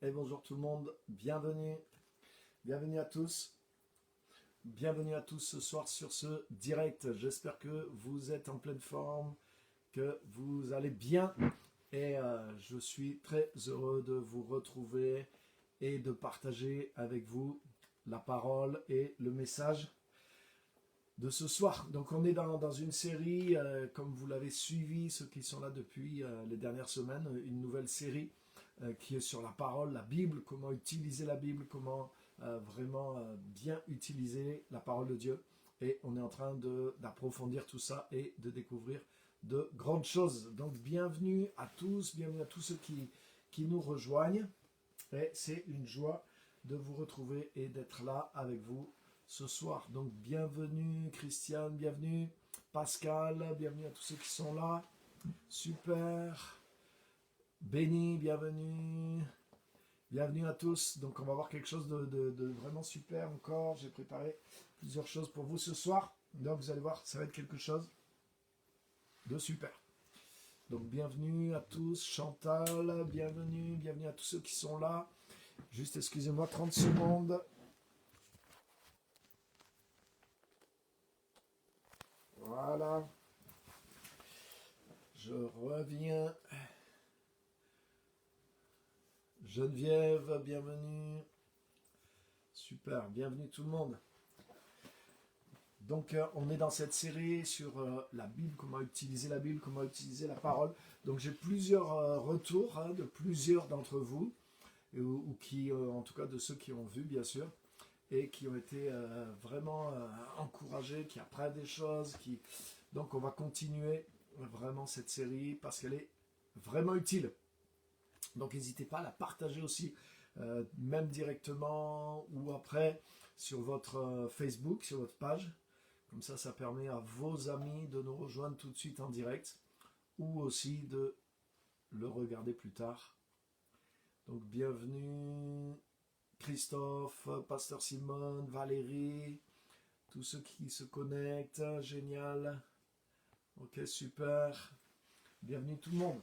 et bonjour tout le monde, bienvenue à tous. Bienvenue à tous ce soir sur ce direct. J'espère que vous êtes en pleine forme, que vous allez bien et je suis très heureux de vous retrouver et de partager avec vous la parole et le message de ce soir. Donc on est dans une série, comme vous l'avez suivi, ceux qui sont là depuis les dernières semaines, une nouvelle série qui est sur la parole, la Bible, comment utiliser la Bible, comment vraiment bien utiliser la parole de Dieu. Et on est en train d'approfondir tout ça et de découvrir de grandes choses. Donc bienvenue à tous ceux qui nous rejoignent. Et c'est une joie de vous retrouver et d'être là avec vous ce soir. Donc bienvenue Christiane, bienvenue Pascal, bienvenue à tous ceux qui sont là. Super. Béni, bienvenue. Bienvenue à tous. Donc on va voir quelque chose de vraiment super encore. J'ai préparé plusieurs choses pour vous ce soir. Donc vous allez voir, ça va être quelque chose de super. Donc bienvenue à tous. Chantal, bienvenue à tous ceux qui sont là. Juste excusez-moi 30 secondes. Voilà. Je reviens. Geneviève, bienvenue. Super, bienvenue tout le monde. Donc on est dans cette série sur la Bible, comment utiliser la Bible, comment utiliser la parole. Donc j'ai plusieurs retours de plusieurs d'entre vous, ou qui, en tout cas de ceux qui ont vu bien sûr, et qui ont été vraiment encouragés, qui apprennent des choses. Donc on va continuer vraiment cette série parce qu'elle est vraiment utile. Donc n'hésitez pas à la partager aussi, même directement ou après sur votre Facebook, sur votre page. Comme ça permet à vos amis de nous rejoindre tout de suite en direct ou aussi de le regarder plus tard. Donc bienvenue Christophe, Pasteur Simone, Valérie, tous ceux qui se connectent, génial. Ok, super. Bienvenue tout le monde.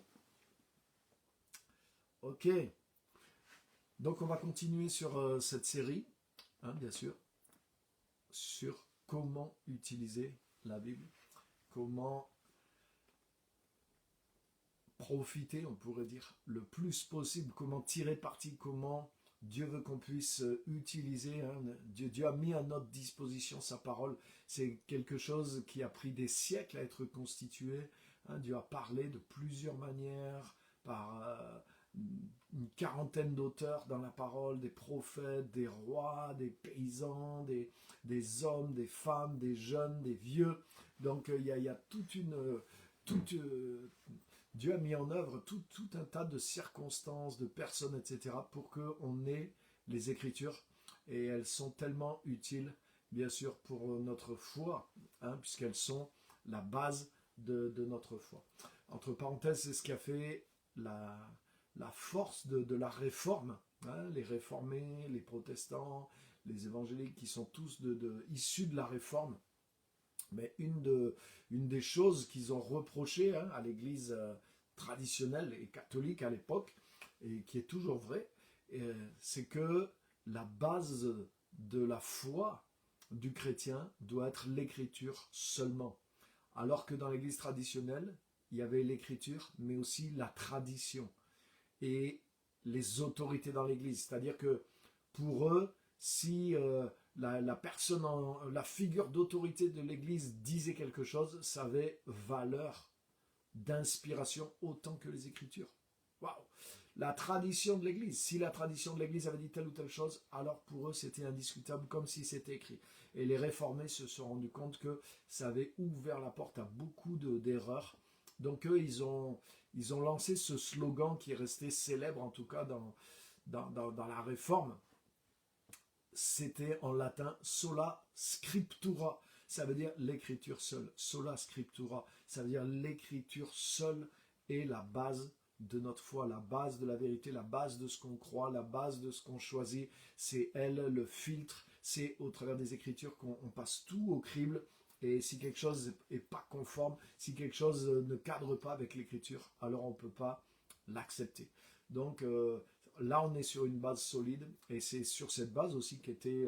Ok. Donc on va continuer sur cette série, bien sûr, sur comment utiliser la Bible, comment profiter, on pourrait dire, le plus possible, comment tirer parti, comment Dieu veut qu'on puisse utiliser. Dieu a mis à notre disposition sa parole. C'est quelque chose qui a pris des siècles à être constitué. Dieu a parlé de plusieurs manières, par une quarantaine d'auteurs dans la parole, des prophètes, des rois, des paysans, des hommes, des femmes, des jeunes, des vieux. Donc il y a Dieu a mis en œuvre tout un tas de circonstances, de personnes, etc. pour qu'on ait les Écritures. Et elles sont tellement utiles, bien sûr, pour notre foi, puisqu'elles sont la base de notre foi. Entre parenthèses, c'est ce qui a fait la force de la réforme. Les réformés, les protestants, les évangéliques qui sont tous issus de la réforme. Mais une des choses qu'ils ont reproché à l'église traditionnelle et catholique à l'époque, et qui est toujours vrai, c'est que la base de la foi du chrétien doit être l'écriture seulement. Alors que dans l'église traditionnelle, il y avait l'écriture, mais aussi la tradition et les autorités dans l'église. C'est-à-dire que pour eux, si la personne, la figure d'autorité de l'église disait quelque chose, ça avait valeur d'inspiration autant que les Écritures. Waouh! La tradition de l'église, si la tradition de l'église avait dit telle ou telle chose, alors pour eux c'était indiscutable, comme si c'était écrit. Et les réformés se sont rendus compte que ça avait ouvert la porte à beaucoup d'erreurs. Donc eux, ils ont lancé ce slogan qui est resté célèbre, en tout cas dans la réforme. C'était en latin sola scriptura. Ça veut dire l'écriture seule. Sola scriptura. Ça veut dire l'écriture seule est la base de notre foi, la base de la vérité, la base de ce qu'on croit, la base de ce qu'on choisit. C'est elle le filtre. C'est au travers des Écritures qu'on passe tout au crible. Et si quelque chose n'est pas conforme, si quelque chose ne cadre pas avec l'Écriture, alors on ne peut pas l'accepter. Donc, là, on est sur une base solide, et c'est sur cette base aussi qu'étaient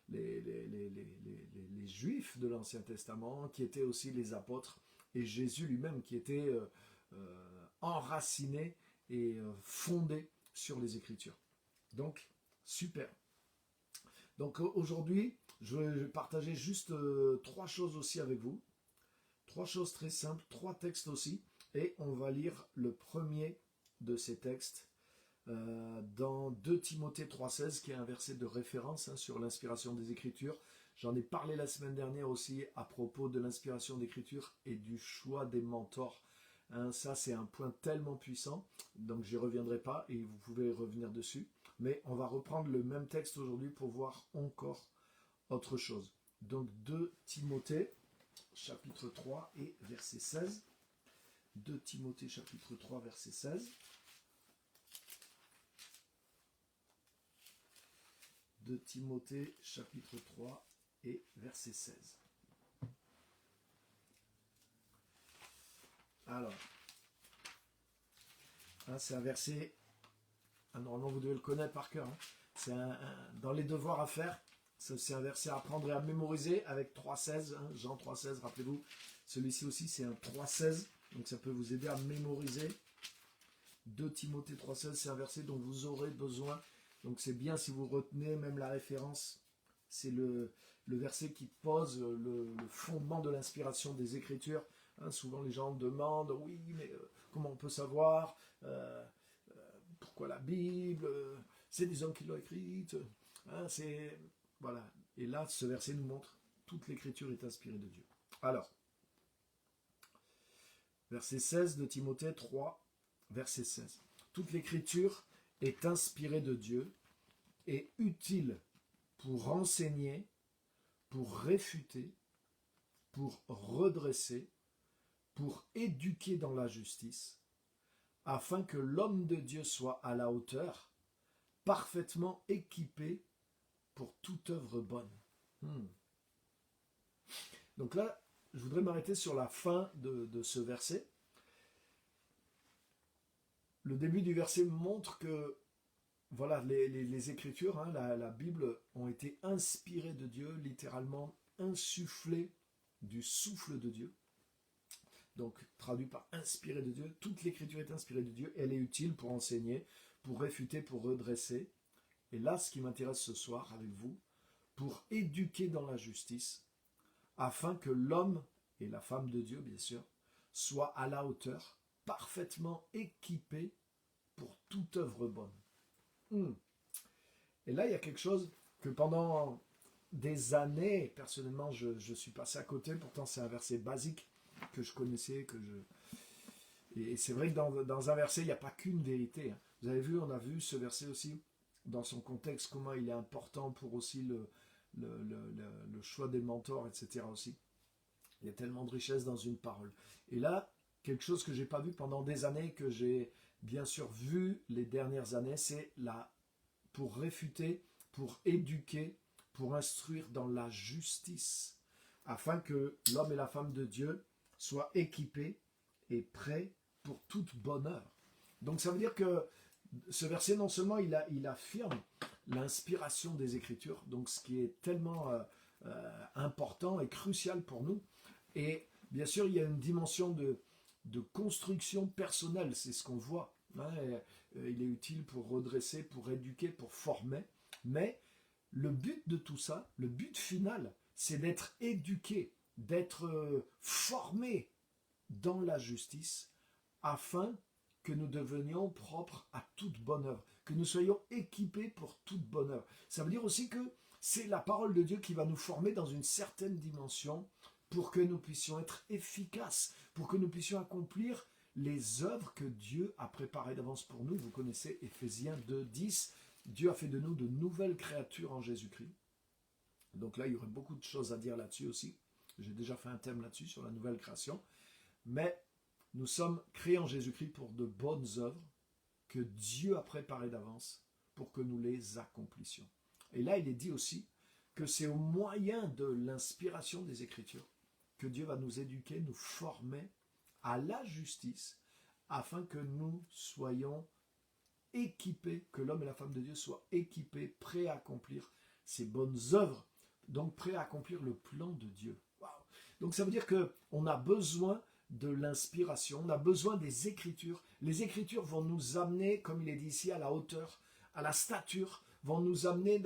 les Juifs de l'Ancien Testament, qui étaient aussi les apôtres, et Jésus lui-même qui était enraciné et fondé sur les Écritures. Donc, super. Donc aujourd'hui, je vais partager juste 3 choses aussi avec vous. 3 choses très simples, 3 textes aussi, et on va lire le premier de ces textes dans 2 Timothée 3,16, qui est un verset de référence sur l'inspiration des Écritures. J'en ai parlé la semaine dernière aussi à propos de l'inspiration d'Écriture et du choix des mentors. Ça, c'est un point tellement puissant, donc j'y reviendrai pas et vous pouvez revenir dessus. Mais on va reprendre le même texte aujourd'hui pour voir encore autre chose. Donc 2 Timothée, chapitre 3 et verset 16. 2 Timothée, chapitre 3, verset 16. 2 Timothée, chapitre 3 et verset 16. Alors, c'est un verset, normalement vous devez le connaître par cœur, c'est dans les devoirs à faire, c'est un verset à apprendre et à mémoriser avec 3,16, Jean 3,16, rappelez-vous, celui-ci aussi c'est un 3,16, donc ça peut vous aider à mémoriser. 2 Timothée 3,16, c'est un verset dont vous aurez besoin, donc c'est bien si vous retenez même la référence, c'est le verset qui pose le fondement de l'inspiration des Écritures. Souvent les gens demandent, oui, mais comment on peut savoir pourquoi la Bible, c'est des hommes qui l'ont écrite, voilà. Et là, ce verset nous montre toute l'Écriture est inspirée de Dieu. Alors, verset 16 de Timothée 3, verset 16. Toute l'Écriture est inspirée de Dieu et utile pour enseigner, pour réfuter, pour redresser, pour éduquer dans la justice, afin que l'homme de Dieu soit à la hauteur, parfaitement équipé pour toute œuvre bonne. Donc là, je voudrais m'arrêter sur la fin de ce verset. Le début du verset montre que voilà, les Écritures, la Bible, ont été inspirées de Dieu, littéralement insufflées du souffle de Dieu. Donc, traduit par inspiré de Dieu, toute l'Écriture est inspirée de Dieu, elle est utile pour enseigner, pour réfuter, pour redresser. Et là, ce qui m'intéresse ce soir avec vous, pour éduquer dans la justice, afin que l'homme et la femme de Dieu, bien sûr, soient à la hauteur, parfaitement équipés pour toute œuvre bonne. Et là, il y a quelque chose que pendant des années, personnellement, je suis passé à côté, pourtant c'est un verset basique, que je connaissais, et c'est vrai que dans un verset, il n'y a pas qu'une vérité. Vous avez vu, on a vu ce verset aussi, dans son contexte, comment il est important pour aussi le choix des mentors, etc. aussi. Il y a tellement de richesse dans une parole. Et là, quelque chose que je n'ai pas vu pendant des années, que j'ai bien sûr vu les dernières années, c'est pour réfuter, pour éduquer, pour instruire dans la justice, afin que l'homme et la femme de Dieu soient équipés et prêts pour toute bonne œuvre. Donc ça veut dire que ce verset, non seulement il affirme l'inspiration des Écritures, donc ce qui est tellement important et crucial pour nous, et bien sûr il y a une dimension de construction personnelle, c'est ce qu'on voit. Il est utile pour redresser, pour éduquer, pour former, mais le but de tout ça, le but final, c'est d'être éduqué, d'être formé dans la justice, afin que nous devenions propres à toute bonne œuvre, que nous soyons équipés pour toute bonne œuvre. Ça veut dire aussi que c'est la parole de Dieu qui va nous former dans une certaine dimension pour que nous puissions être efficaces, pour que nous puissions accomplir les œuvres que Dieu a préparées d'avance pour nous. Vous connaissez Éphésiens 2:10, Dieu a fait de nous de nouvelles créatures en Jésus-Christ. Donc là, il y aurait beaucoup de choses à dire là-dessus aussi. J'ai déjà fait un thème là-dessus, sur la nouvelle création. Mais nous sommes créés en Jésus-Christ pour de bonnes œuvres que Dieu a préparées d'avance pour que nous les accomplissions. Et là, il est dit aussi que c'est au moyen de l'inspiration des Écritures que Dieu va nous éduquer, nous former à la justice, afin que nous soyons équipés, que l'homme et la femme de Dieu soient équipés, prêts à accomplir ces bonnes œuvres, donc prêts à accomplir le plan de Dieu. Wow. Donc ça veut dire qu'on a besoin de l'inspiration, on a besoin des Écritures. Les Écritures vont nous amener, comme il est dit ici, à la hauteur, à la stature, vont nous amener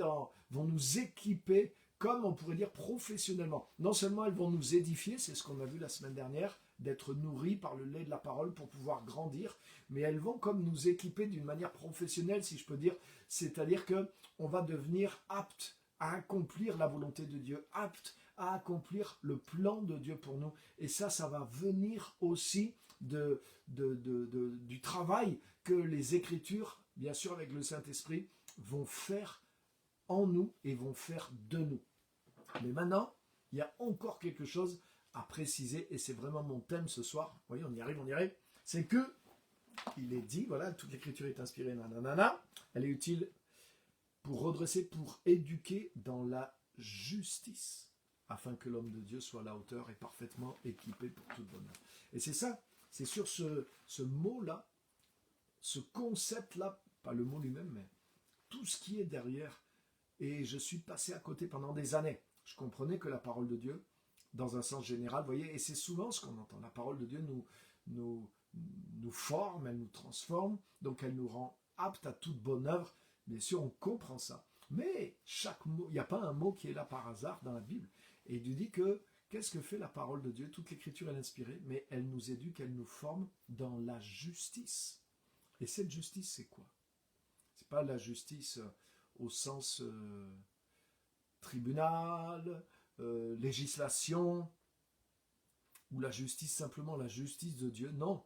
vont nous équiper, comme on pourrait dire professionnellement. Non seulement elles vont nous édifier, c'est ce qu'on a vu la semaine dernière, d'être nourris par le lait de la parole pour pouvoir grandir, mais elles vont comme nous équiper d'une manière professionnelle, si je peux dire, c'est-à-dire qu'on va devenir apte à accomplir la volonté de Dieu, apte à accomplir le plan de Dieu pour nous. Et ça va venir aussi du travail que les Écritures, bien sûr avec le Saint-Esprit, vont faire en nous et vont faire de nous. Mais maintenant, il y a encore quelque chose à préciser, et c'est vraiment mon thème ce soir. Vous voyez, on y arrive. C'est que, il est dit, voilà, toute l'écriture est inspirée, nanana, elle est utile pour redresser, pour éduquer dans la justice, afin que l'homme de Dieu soit à la hauteur et parfaitement équipé pour toute bonne œuvre. Et c'est ça, c'est sur ce mot-là, ce concept-là, pas le mot lui-même, mais tout ce qui est derrière. Et je suis passé à côté pendant des années. Je comprenais que la parole de Dieu, dans un sens général, vous voyez, et c'est souvent ce qu'on entend. La parole de Dieu nous forme, elle nous transforme, donc elle nous rend aptes à toute bonne œuvre. Bien sûr, on comprend ça. Mais chaque mot, il n'y a pas un mot qui est là par hasard dans la Bible. Et il nous dit que, qu'est-ce que fait la parole de Dieu? Toute l'écriture est inspirée, mais elle nous éduque, elle nous forme dans la justice. Et cette justice, c'est quoi? C'est pas la justice au sens tribunal, législation, ou la justice, simplement la justice de Dieu. Non.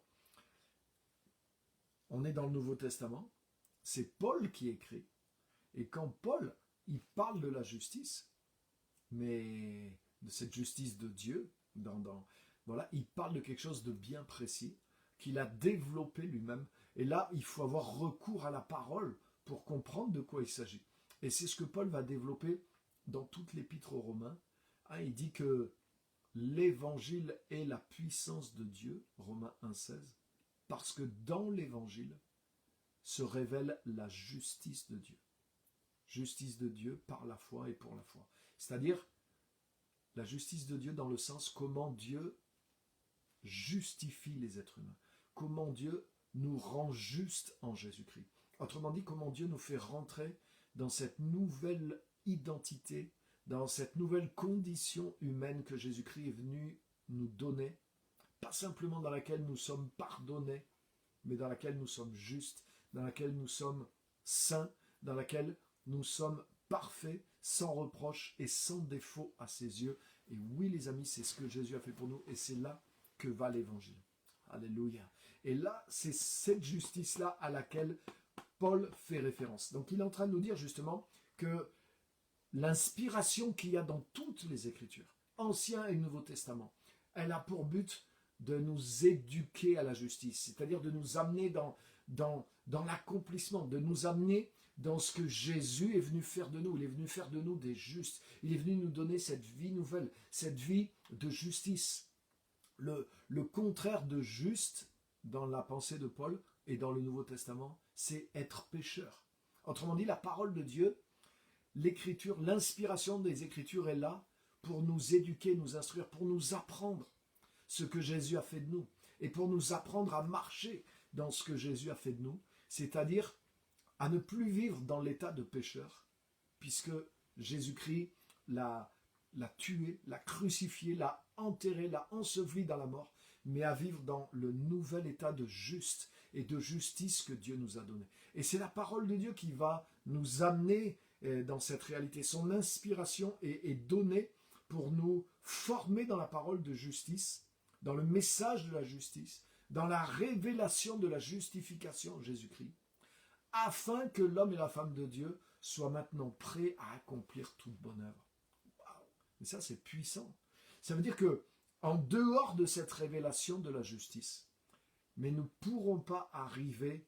On est dans le Nouveau Testament. C'est Paul qui écrit. Et quand Paul, il parle de la justice, mais de cette justice de Dieu, voilà, il parle de quelque chose de bien précis, qu'il a développé lui-même. Et là, il faut avoir recours à la parole pour comprendre de quoi il s'agit. Et c'est ce que Paul va développer dans toute l'épître aux Romains. Il dit que l'évangile est la puissance de Dieu, Romains 1,16, parce que dans l'évangile se révèle la justice de Dieu. Justice de Dieu par la foi et pour la foi. C'est-à-dire la justice de Dieu dans le sens comment Dieu justifie les êtres humains. Comment Dieu nous rend justes en Jésus-Christ. Autrement dit, comment Dieu nous fait rentrer dans cette nouvelle identité, dans cette nouvelle condition humaine que Jésus-Christ est venu nous donner, pas simplement dans laquelle nous sommes pardonnés, mais dans laquelle nous sommes justes, dans laquelle nous sommes saints, dans laquelle nous sommes parfaits, sans reproche et sans défaut à ses yeux. Et oui, les amis, c'est ce que Jésus a fait pour nous, et c'est là que va l'évangile. Alléluia. Et là, c'est cette justice-là à laquelle Paul fait référence. Donc il est en train de nous dire justement que l'inspiration qu'il y a dans toutes les Écritures, Ancien et Nouveau Testament, elle a pour but de nous éduquer à la justice, c'est-à-dire de nous amener dans l'accomplissement, de nous amener dans ce que Jésus est venu faire de nous. Il est venu faire de nous des justes. Il est venu nous donner cette vie nouvelle, cette vie de justice. Le contraire de juste, dans la pensée de Paul et dans le Nouveau Testament, c'est être pécheur. Autrement dit, la parole de Dieu, l'écriture, l'inspiration des Écritures est là pour nous éduquer, nous instruire, pour nous apprendre ce que Jésus a fait de nous et pour nous apprendre à marcher dans ce que Jésus a fait de nous, c'est-à-dire à ne plus vivre dans l'état de pécheur, puisque Jésus-Christ l'a tué, l'a crucifié, l'a enterré, l'a enseveli dans la mort, mais à vivre dans le nouvel état de juste et de justice que Dieu nous a donné. Et c'est la parole de Dieu qui va nous amener dans cette réalité. Son inspiration est donnée pour nous former dans la parole de justice, dans le message de la justice, dans la révélation de la justification en Jésus-Christ, afin que l'homme et la femme de Dieu soient maintenant prêts à accomplir toute bonne œuvre. Waouh! Mais ça, c'est puissant. Ça veut dire que, en dehors de cette révélation de la justice, mais nous ne pourrons pas arriver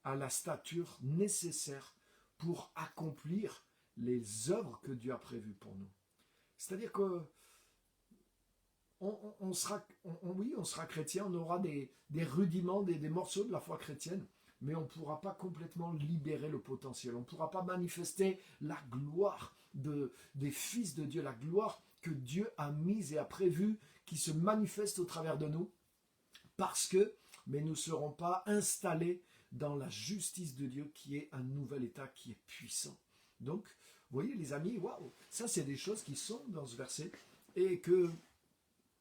à la stature nécessaire pour accomplir les œuvres que Dieu a prévues pour nous. C'est-à-dire que on sera chrétien, on aura des rudiments, des morceaux de la foi chrétienne, mais on ne pourra pas complètement libérer le potentiel. On ne pourra pas manifester la gloire des fils de Dieu, la gloire que Dieu a mise et a prévue, qui se manifeste au travers de nous, parce que, mais nous ne serons pas installés dans la justice de Dieu, qui est un nouvel état, qui est puissant. Donc, vous voyez les amis, waouh, ça c'est des choses qui sont dans ce verset, et que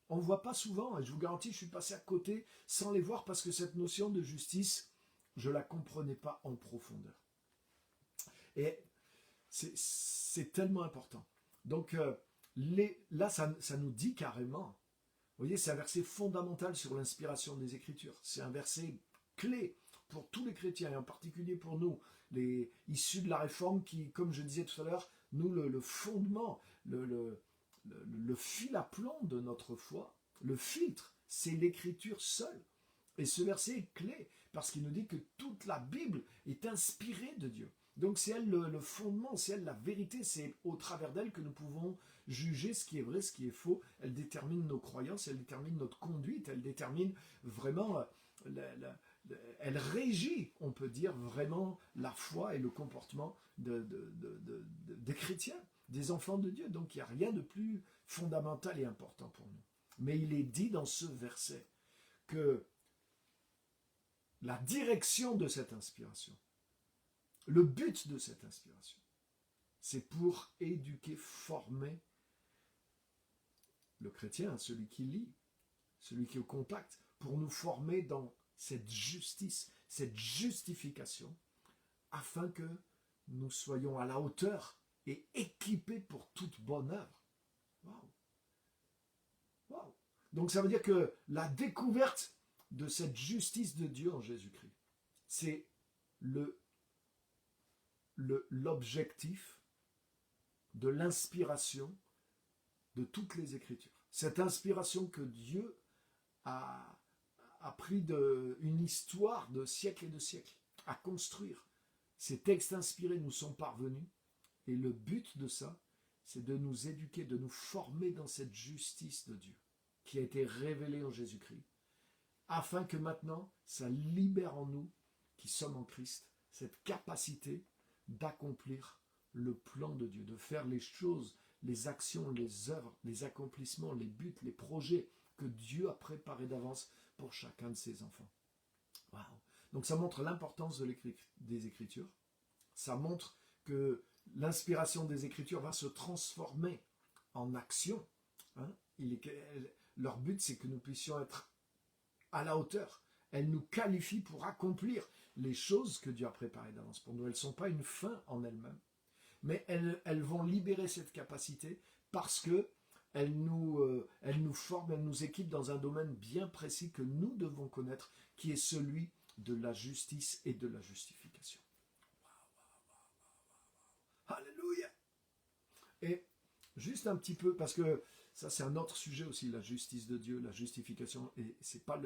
on ne voit pas souvent, et je vous garantis, je suis passé à côté sans les voir, parce que cette notion de justice, je ne la comprenais pas en profondeur. Et c'est tellement important. Donc là, ça nous dit carrément, vous voyez, c'est un verset fondamental sur l'inspiration des Écritures. C'est un verset clé pour tous les chrétiens, et en particulier pour nous, les issus de la Réforme, qui, comme je disais tout à l'heure, nous, le fondement, le fil à plomb de notre foi, le filtre, c'est l'Écriture seule. Et ce verset est clé, parce qu'il nous dit que toute la Bible est inspirée de Dieu. Donc c'est elle le fondement, c'est elle la vérité, c'est au travers d'elle que nous pouvons juger ce qui est vrai, ce qui est faux. Elle détermine nos croyances, elle détermine notre conduite, elle détermine vraiment, elle régit, on peut dire, vraiment la foi et le comportement des chrétiens, des enfants de Dieu. Donc il n'y a rien de plus fondamental et important pour nous. Mais il est dit dans ce verset que la direction de cette inspiration, le but de cette inspiration, c'est pour éduquer, former le chrétien, celui qui lit, celui qui est au contact, pour nous former dans cette justice, cette justification, afin que nous soyons à la hauteur et équipés pour toute bonne œuvre. Waouh! Waouh! Donc ça veut dire que la découverte de cette justice de Dieu en Jésus-Christ, c'est l'objectif de l'inspiration de toutes les Écritures. Cette inspiration que Dieu a pris une histoire de siècles et de siècles à construire. Ces textes inspirés nous sont parvenus, et le but de ça, c'est de nous éduquer, de nous former dans cette justice de Dieu qui a été révélée en Jésus-Christ, afin que maintenant, ça libère en nous, qui sommes en Christ, cette capacité d'accomplir le plan de Dieu, de faire les choses, les actions, les œuvres, les accomplissements, les buts, les projets que Dieu a préparés d'avance pour chacun de ses enfants. Waouh! Donc ça montre l'importance des Écritures. Ça montre que l'inspiration des Écritures va se transformer en action. Hein? Leur but, c'est que nous puissions être à la hauteur. Elles nous qualifient pour accomplir les choses que Dieu a préparées d'avance pour nous. Elles ne sont pas une fin en elles-mêmes, mais elles vont libérer cette capacité, parce que elles nous forment, elles nous équipent dans un domaine bien précis que nous devons connaître, qui est celui de la justice et de la justification. Alléluia! Et juste un petit peu, parce que ça c'est un autre sujet aussi, la justice de Dieu, la justification, et c'est pas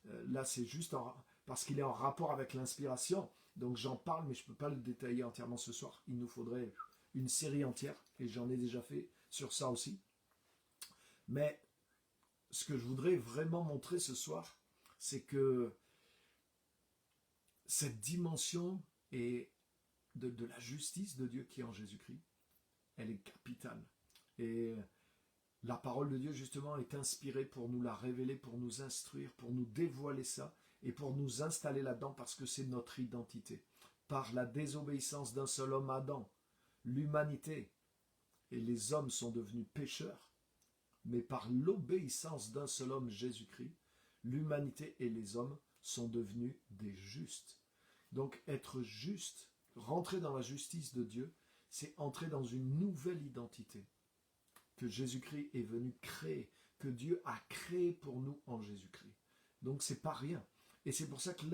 là c'est juste parce qu'il est en rapport avec l'inspiration, donc j'en parle, mais je ne peux pas le détailler entièrement ce soir. Il nous faudrait une série entière, et j'en ai déjà fait sur ça aussi. Mais ce que je voudrais vraiment montrer ce soir, c'est que cette dimension de la justice de Dieu qui est en Jésus-Christ, elle est capitale. Et la parole de Dieu, justement, est inspirée pour nous la révéler, pour nous instruire, pour nous dévoiler ça, et pour nous installer là-dedans, parce que c'est notre identité. Par la désobéissance d'un seul homme, Adam, l'humanité et les hommes sont devenus pécheurs, mais par l'obéissance d'un seul homme, Jésus-Christ, l'humanité et les hommes sont devenus des justes. Donc être juste, rentrer dans la justice de Dieu, c'est entrer dans une nouvelle identité que Jésus-Christ est venu créer, que Dieu a créé pour nous en Jésus-Christ. Donc c'est pas rien. Et c'est pour ça que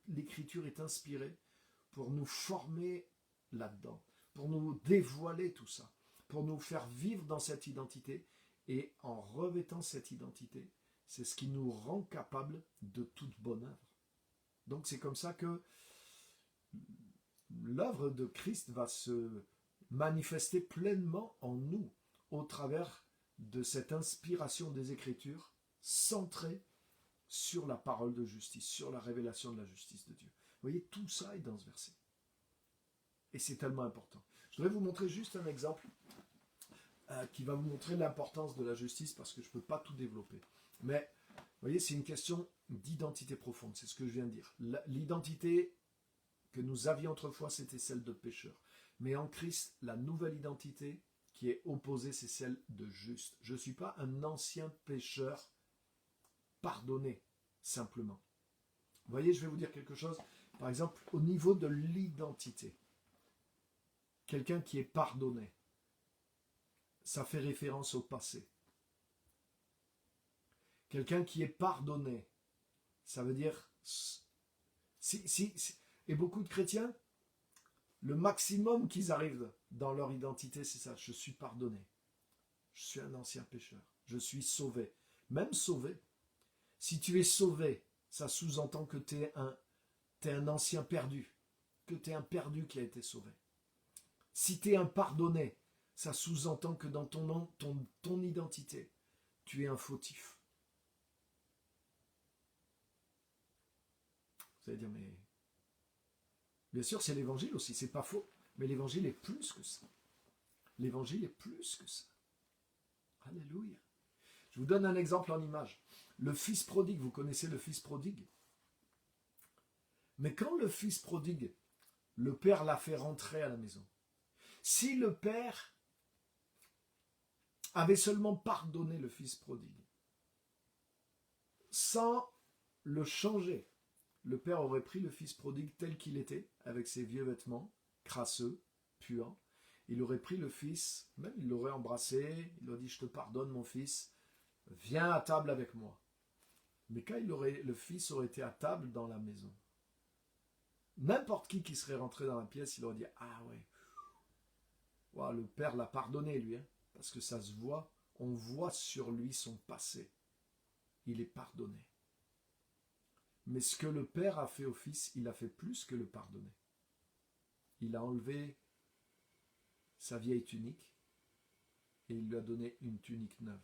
l'Écriture est inspirée pour nous former là-dedans, pour nous dévoiler tout ça, pour nous faire vivre dans cette identité. Et en revêtant cette identité, c'est ce qui nous rend capables de toute bonne œuvre. Donc c'est comme ça que l'œuvre de Christ va se manifester pleinement en nous, au travers de cette inspiration des Écritures, centrée sur la parole de justice, sur la révélation de la justice de Dieu. voyez, tout ça est dans ce verset. Et c'est tellement important. Je voudrais vous montrer juste un exemple qui va vous montrer l'importance de la justice parce que je ne peux pas tout développer. Mais, vous voyez, c'est une question d'identité profonde, c'est ce que je viens de dire. L'identité que nous avions autrefois, c'était celle de pécheur. Mais en Christ, la nouvelle identité qui est opposée, c'est celle de juste. Je ne suis pas un ancien pécheur pardonné, simplement. Vous voyez, je vais vous dire quelque chose. Par exemple, au niveau de l'identité, quelqu'un qui est pardonné, ça fait référence au passé. Quelqu'un qui est pardonné, ça veut dire... et beaucoup de chrétiens, le maximum qu'ils arrivent dans leur identité, c'est ça. Je suis pardonné. Je suis un ancien pécheur. Je suis sauvé. Même sauvé. Si tu es sauvé, ça sous-entend que tu es un ancien perdu. Que tu es un perdu qui a été sauvé. Si tu es un pardonné, ça sous-entend que dans ton identité, tu es un fautif. Vous allez dire, mais... Bien sûr, c'est l'évangile aussi, c'est pas faux. Mais l'évangile est plus que ça. L'évangile est plus que ça. Alléluia. Je vous donne un exemple en image. Le fils prodigue, vous connaissez le fils prodigue? Mais quand le fils prodigue, le père l'a fait rentrer à la maison. Si le père avait seulement pardonné le fils prodigue, sans le changer, le père aurait pris le fils prodigue tel qu'il était, avec ses vieux vêtements, crasseux, puants. Il aurait pris le fils, même il l'aurait embrassé, il aurait dit « Je te pardonne mon fils, viens à table avec moi ». Mais quand le fils aurait été à table dans la maison, n'importe qui serait rentré dans la pièce, il aurait dit « Ah ouais, wow, le père l'a pardonné lui, hein, parce que ça se voit, on voit sur lui son passé. Il est pardonné. » Mais ce que le père a fait au fils, il a fait plus que le pardonner. Il a enlevé sa vieille tunique et il lui a donné une tunique neuve.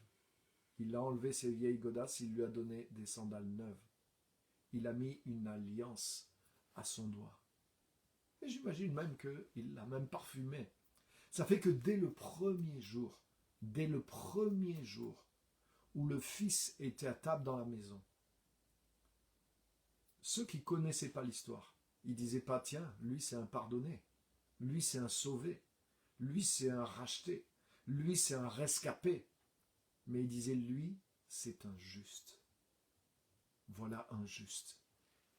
Il a enlevé ses vieilles godasses, il lui a donné des sandales neuves. Il a mis une alliance à son doigt. Et j'imagine même qu'il l'a même parfumé. Ça fait que dès le premier jour où le fils était à table dans la maison, ceux qui ne connaissaient pas l'histoire, ils ne disaient pas, tiens, lui c'est un pardonné, lui c'est un sauvé, lui c'est un racheté, lui c'est un rescapé. Mais ils disaient, lui c'est un juste. Voilà un juste.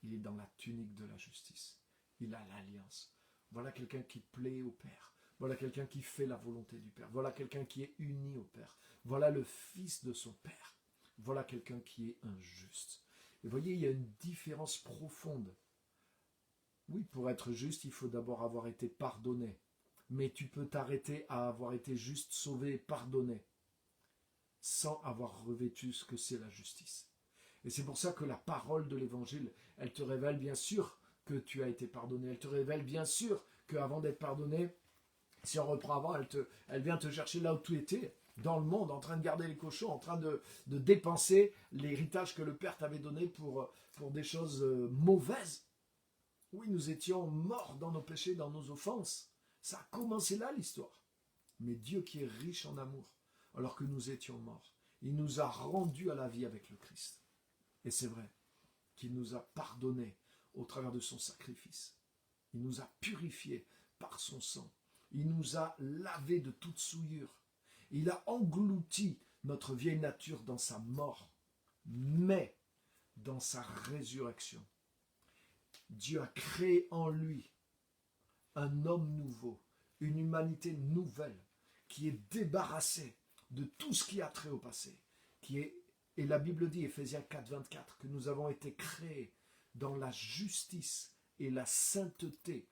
Il est dans la tunique de la justice. Il a l'alliance. Voilà quelqu'un qui plaît au Père. Voilà quelqu'un qui fait la volonté du Père. Voilà quelqu'un qui est uni au Père. Voilà le fils de son Père. Voilà quelqu'un qui est un juste. Et vous voyez, il y a une différence profonde. Oui, pour être juste, il faut d'abord avoir été pardonné. Mais tu peux t'arrêter à avoir été juste, sauvé, pardonné, sans avoir revêtu ce que c'est la justice. Et c'est pour ça que la parole de l'Évangile, elle te révèle bien sûr que tu as été pardonné. Elle te révèle bien sûr qu'avant d'être pardonné, si on reprend avant, elle vient te chercher là où tu étais, dans le monde, en train de garder les cochons, en train de dépenser l'héritage que le Père t'avait donné pour des choses mauvaises. Oui, nous étions morts dans nos péchés, dans nos offenses. Ça a commencé là l'histoire. Mais Dieu qui est riche en amour, alors que nous étions morts, il nous a rendus à la vie avec le Christ. Et c'est vrai qu'il nous a pardonnés au travers de son sacrifice. Il nous a purifiés par son sang. Il nous a lavés de toute souillure. Il a englouti notre vieille nature dans sa mort, mais dans sa résurrection. Dieu a créé en lui un homme nouveau, une humanité nouvelle, qui est débarrassée de tout ce qui a trait au passé, et la Bible dit, Éphésiens 4, 24, que nous avons été créés dans la justice et la sainteté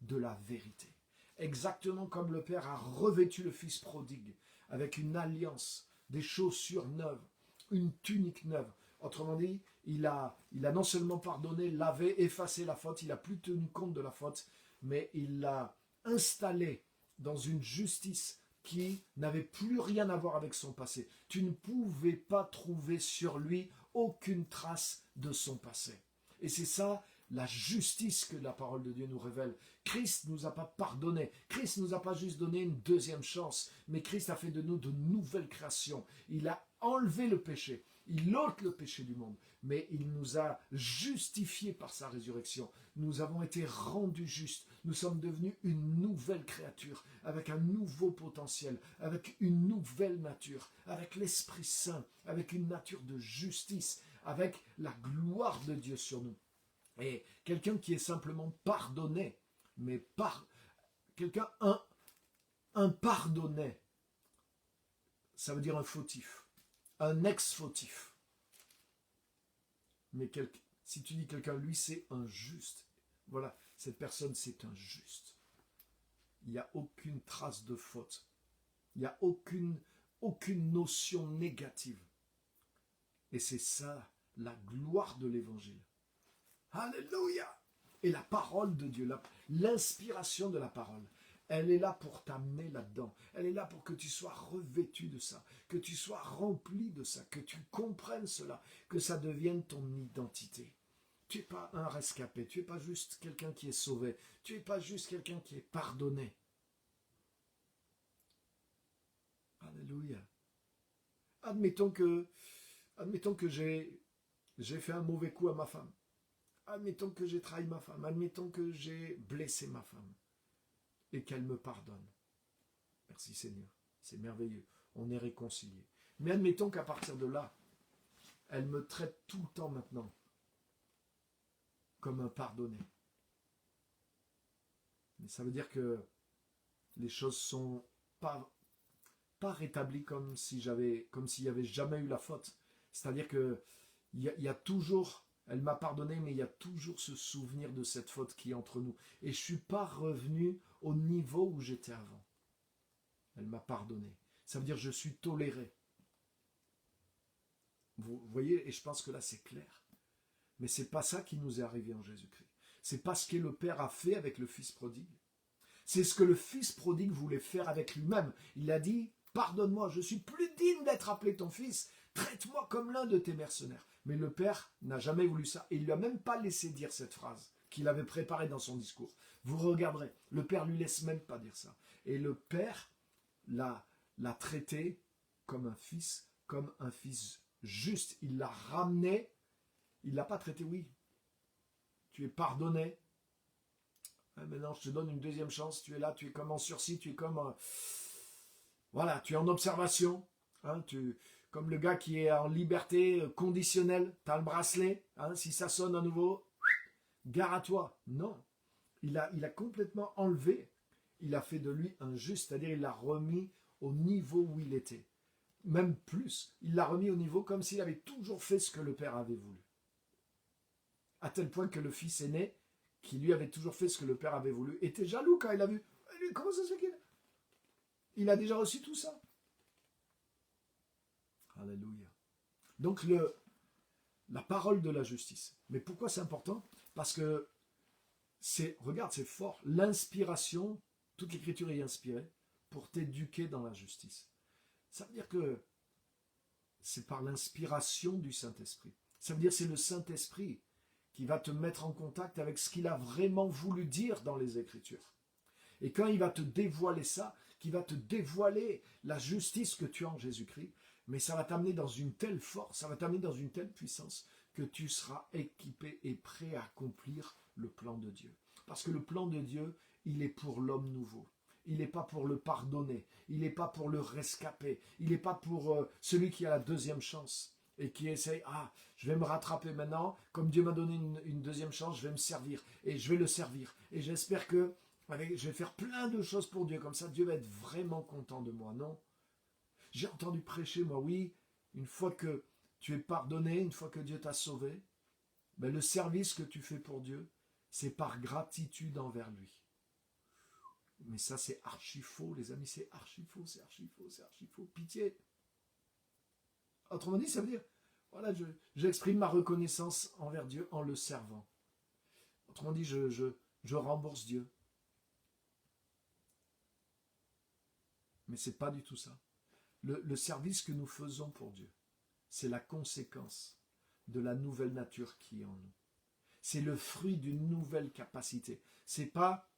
de la vérité. Exactement comme le Père a revêtu le Fils prodigue avec une alliance, des chaussures neuves, une tunique neuve. Autrement dit, il a non seulement pardonné, lavé, effacé la faute, il n'a plus tenu compte de la faute, mais il l'a installé dans une justice qui n'avait plus rien à voir avec son passé. Tu ne pouvais pas trouver sur lui aucune trace de son passé. Et c'est ça la justice que la parole de Dieu nous révèle. Christ ne nous a pas pardonné. Christ ne nous a pas juste donné une deuxième chance, mais Christ a fait de nous de nouvelles créations. Il a enlevé le péché. Il ôte le péché du monde, mais il nous a justifiés par sa résurrection. Nous avons été rendus justes. Nous sommes devenus une nouvelle créature, avec un nouveau potentiel, avec une nouvelle nature, avec l'Esprit Saint, avec une nature de justice, avec la gloire de Dieu sur nous. Et quelqu'un qui est simplement pardonné, mais quelqu'un, un pardonné, ça veut dire un fautif, un ex-fautif. Mais si tu dis quelqu'un, lui c'est un juste, voilà, cette personne c'est un juste. Il n'y a aucune trace de faute. Il n'y a aucune notion négative. Et c'est ça, la gloire de l'évangile. Alléluia! Et la parole de Dieu, l'inspiration de la parole, elle est là pour t'amener là-dedans. Elle est là pour que tu sois revêtu de ça, que tu sois rempli de ça, que tu comprennes cela, que ça devienne ton identité. Tu n'es pas un rescapé, tu n'es pas juste quelqu'un qui est sauvé, tu n'es pas juste quelqu'un qui est pardonné. Alléluia. Admettons que j'ai fait un mauvais coup à ma femme. Admettons que j'ai trahi ma femme. Admettons que j'ai blessé ma femme. Et qu'elle me pardonne. Merci Seigneur. C'est merveilleux. On est réconciliés. Mais admettons qu'à partir de là, elle me traite tout le temps maintenant comme un pardonné. Mais ça veut dire que les choses sont pas rétablies comme s'il n'y avait jamais eu la faute. C'est-à-dire que il y a toujours, elle m'a pardonné, mais il y a toujours ce souvenir de cette faute qui est entre nous. Et je ne suis pas revenu au niveau où j'étais avant. Elle m'a pardonné. Ça veut dire que je suis toléré. Vous voyez, et je pense que là c'est clair. Mais ce n'est pas ça qui nous est arrivé en Jésus-Christ. C'est pas ce que le Père a fait avec le Fils prodigue. C'est ce que le Fils prodigue voulait faire avec lui-même. Il a dit, pardonne-moi, je suis plus digne d'être appelé ton fils. Traite-moi comme l'un de tes mercenaires. Mais le Père n'a jamais voulu ça. Et il ne lui a même pas laissé dire cette phrase qu'il avait préparée dans son discours. Vous regarderez, le Père ne lui laisse même pas dire ça. Et le Père l'a traité comme un fils juste. Il l'a ramené. Il ne l'a pas traité, oui. Tu es pardonné. Maintenant, je te donne une deuxième chance. Tu es là, tu es comme en sursis, tu es comme... voilà, tu es en observation. Hein, comme le gars qui est en liberté conditionnelle. Tu as le bracelet. Hein, si ça sonne à nouveau, gare à toi. Non. Il a complètement enlevé. Il a fait de lui un juste, c'est-à-dire il l'a remis au niveau où il était. Même plus, il l'a remis au niveau comme s'il avait toujours fait ce que le Père avait voulu. À tel point que le fils aîné, qui lui avait toujours fait ce que le Père avait voulu, était jaloux quand il a vu. Comment ça se fait qu'il a déjà reçu tout ça? Alléluia. Donc la parole de la justice. Mais pourquoi c'est important? Parce que regarde, c'est fort. L'inspiration, toute l'écriture est inspirée pour t'éduquer dans la justice. Ça veut dire que c'est par l'inspiration du Saint-Esprit. Ça veut dire que c'est le Saint-Esprit qui va te mettre en contact avec ce qu'il a vraiment voulu dire dans les Écritures. Et quand il va te dévoiler ça, qui va te dévoiler la justice que tu as en Jésus-Christ, mais ça va t'amener dans une telle force, ça va t'amener dans une telle puissance que tu seras équipé et prêt à accomplir le plan de Dieu. Parce que le plan de Dieu, il est pour l'homme nouveau. Il n'est pas pour le pardonner, il n'est pas pour le rescaper, il n'est pas pour celui qui a la deuxième chance et qui essaye, je vais me rattraper maintenant, comme Dieu m'a donné une deuxième chance, je vais me servir et je vais le servir. Et j'espère que je vais faire plein de choses pour Dieu, comme ça Dieu va être vraiment content de moi. Non, j'ai entendu prêcher, moi, oui, une fois que tu es pardonné, une fois que Dieu t'a sauvé, ben, le service que tu fais pour Dieu, c'est par gratitude envers lui. Mais ça, c'est archi faux, les amis, c'est archi faux, c'est archi faux, c'est archi faux. Pitié. Autrement dit, ça veut dire, voilà, j'exprime ma reconnaissance envers Dieu en le servant. Autrement dit, je rembourse Dieu. Mais ce n'est pas du tout ça. Le service que nous faisons pour Dieu, c'est la conséquence de la nouvelle nature qui est en nous. C'est le fruit d'une nouvelle capacité. C'est pas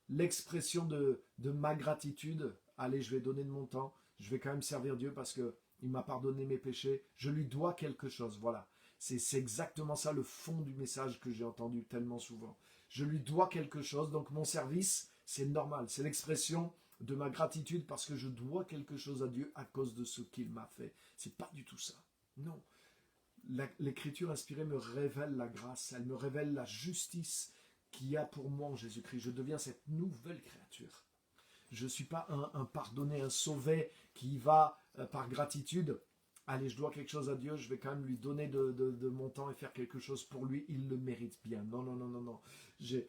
l'expression de ma gratitude. Allez, je vais donner de mon temps. Je vais quand même servir Dieu parce que il m'a pardonné mes péchés. Je lui dois quelque chose. Voilà. C'est exactement ça le fond du message que j'ai entendu tellement souvent. Je lui dois quelque chose. Donc mon service, c'est normal. C'est l'expression de ma gratitude parce que je dois quelque chose à Dieu à cause de ce qu'il m'a fait. C'est pas du tout ça. Non. L'écriture inspirée me révèle la grâce. Elle me révèle la justice qu'il y a pour moi en Jésus-Christ. Je deviens cette nouvelle créature. Je ne suis pas un pardonné, un sauvé qui va par gratitude. Allez, je dois quelque chose à Dieu, je vais quand même lui donner de mon temps et faire quelque chose pour lui. Il le mérite bien. Non, non, non, non, non. Je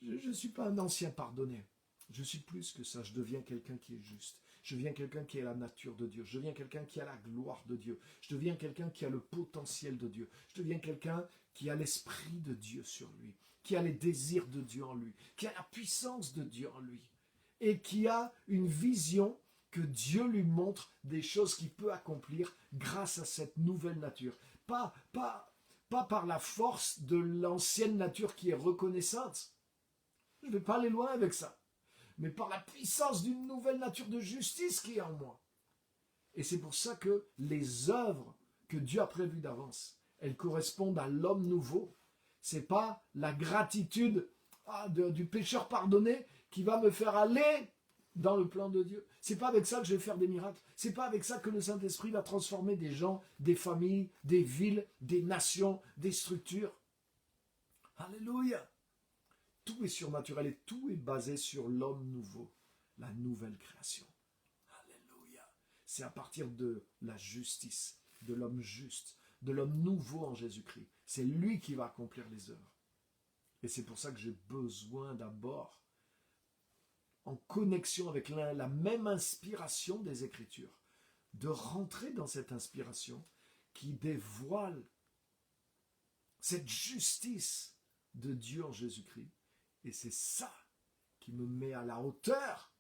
ne suis pas un ancien pardonné. Je suis plus que ça. Je deviens quelqu'un qui est juste. Je deviens quelqu'un qui a la nature de Dieu. Je deviens quelqu'un qui a la gloire de Dieu. Je deviens quelqu'un qui a le potentiel de Dieu. Je deviens quelqu'un qui a l'esprit de Dieu sur lui, qui a les désirs de Dieu en lui, qui a la puissance de Dieu en lui, et qui a une vision que Dieu lui montre des choses qu'il peut accomplir grâce à cette nouvelle nature. Pas par la force de l'ancienne nature qui est reconnaissante. Je ne vais pas aller loin avec ça. Mais par la puissance d'une nouvelle nature de justice qui est en moi. Et c'est pour ça que les œuvres que Dieu a prévues d'avance, elles correspondent à l'homme nouveau. Ce n'est pas la gratitude du pécheur pardonné qui va me faire aller dans le plan de Dieu. C'est pas avec ça que je vais faire des miracles. C'est pas avec ça que le Saint-Esprit va transformer des gens, des familles, des villes, des nations, des structures. Alléluia. Tout est surnaturel et tout est basé sur l'homme nouveau, la nouvelle création. Alléluia. C'est à partir de la justice, de l'homme juste, de l'homme nouveau en Jésus-Christ. C'est lui qui va accomplir les œuvres. Et c'est pour ça que j'ai besoin d'abord, en connexion avec la même inspiration des Écritures, de rentrer dans cette inspiration qui dévoile cette justice de Dieu en Jésus-Christ. Et c'est ça qui me met à la hauteur,